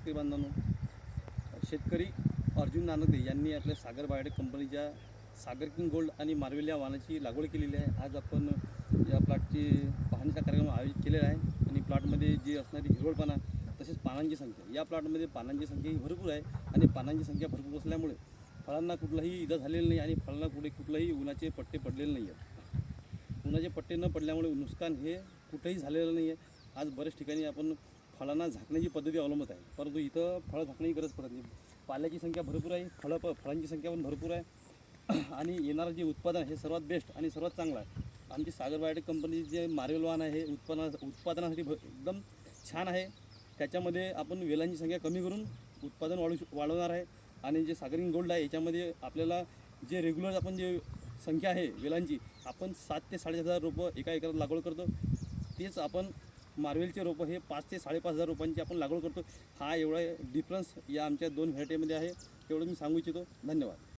शेतकरी बांधवांनो, शेतकरी अर्जुन नानकदे यांनी आपल्या सागर बायोटेक कंपनीच्या सागर किंग गोल्ड आणि मार्वेल या वाहनाची लागवड केलेली आहे. आज आपण या प्लॉटची पाहणीचा कार्यक्रम आयोजित केलेला आहे आणि प्लॉटमध्ये जी असणारी हिरवळपणा तसेच पानांची संख्या, या प्लॉटमध्ये पानांची संख्या ही भरपूर आहे आणि पानांची संख्या भरपूर असल्यामुळे फळांना कुठलाही इजा झालेली नाही आणि फळांना कुठलाही उन्हाचे पट्टे पडलेले नाही आहेत. उन्हाचे पट्टे न पडल्यामुळे नुकसान हे कुठेही झालेलं नाही आहे. आज बऱ्याच ठिकाणी आपण फळांना झाकण्याची पद्धती अवलंबत आहे, परंतु इथं फळं झाकण्याची गरज पडत नाही. पाल्याची संख्या भरपूर आहे, फळांची संख्या पण भरपूर आहे आणि येणारं जे उत्पादन हे सर्वात बेस्ट आणि सर्वात चांगलं आहे. आमची सागर बायोटेक कंपनीचे जे मार्वेल वाहन आहे हे उत्पादनासाठी एकदम छान आहे. त्याच्यामध्ये आपण वेलांची संख्या कमी करून उत्पादन वाढवणार आहे आणि जे सागर किंग गोल्ड आहे याच्यामध्ये आपल्याला जे रेग्युलर आपण जे संख्या आहे वेलांची, आपण 7 ते 7.5 रोपं एका एकरात लागवड करतो. तेच आपण मार्वेलचे रोपं हे 5 ते 5.5 रोपांची आपण लागवड करतो. हा एवढा डिफरन्स या आमच्या दोन व्हरायटीमध्ये आहे, तेवढं मी सांगू इच्छितो. धन्यवाद.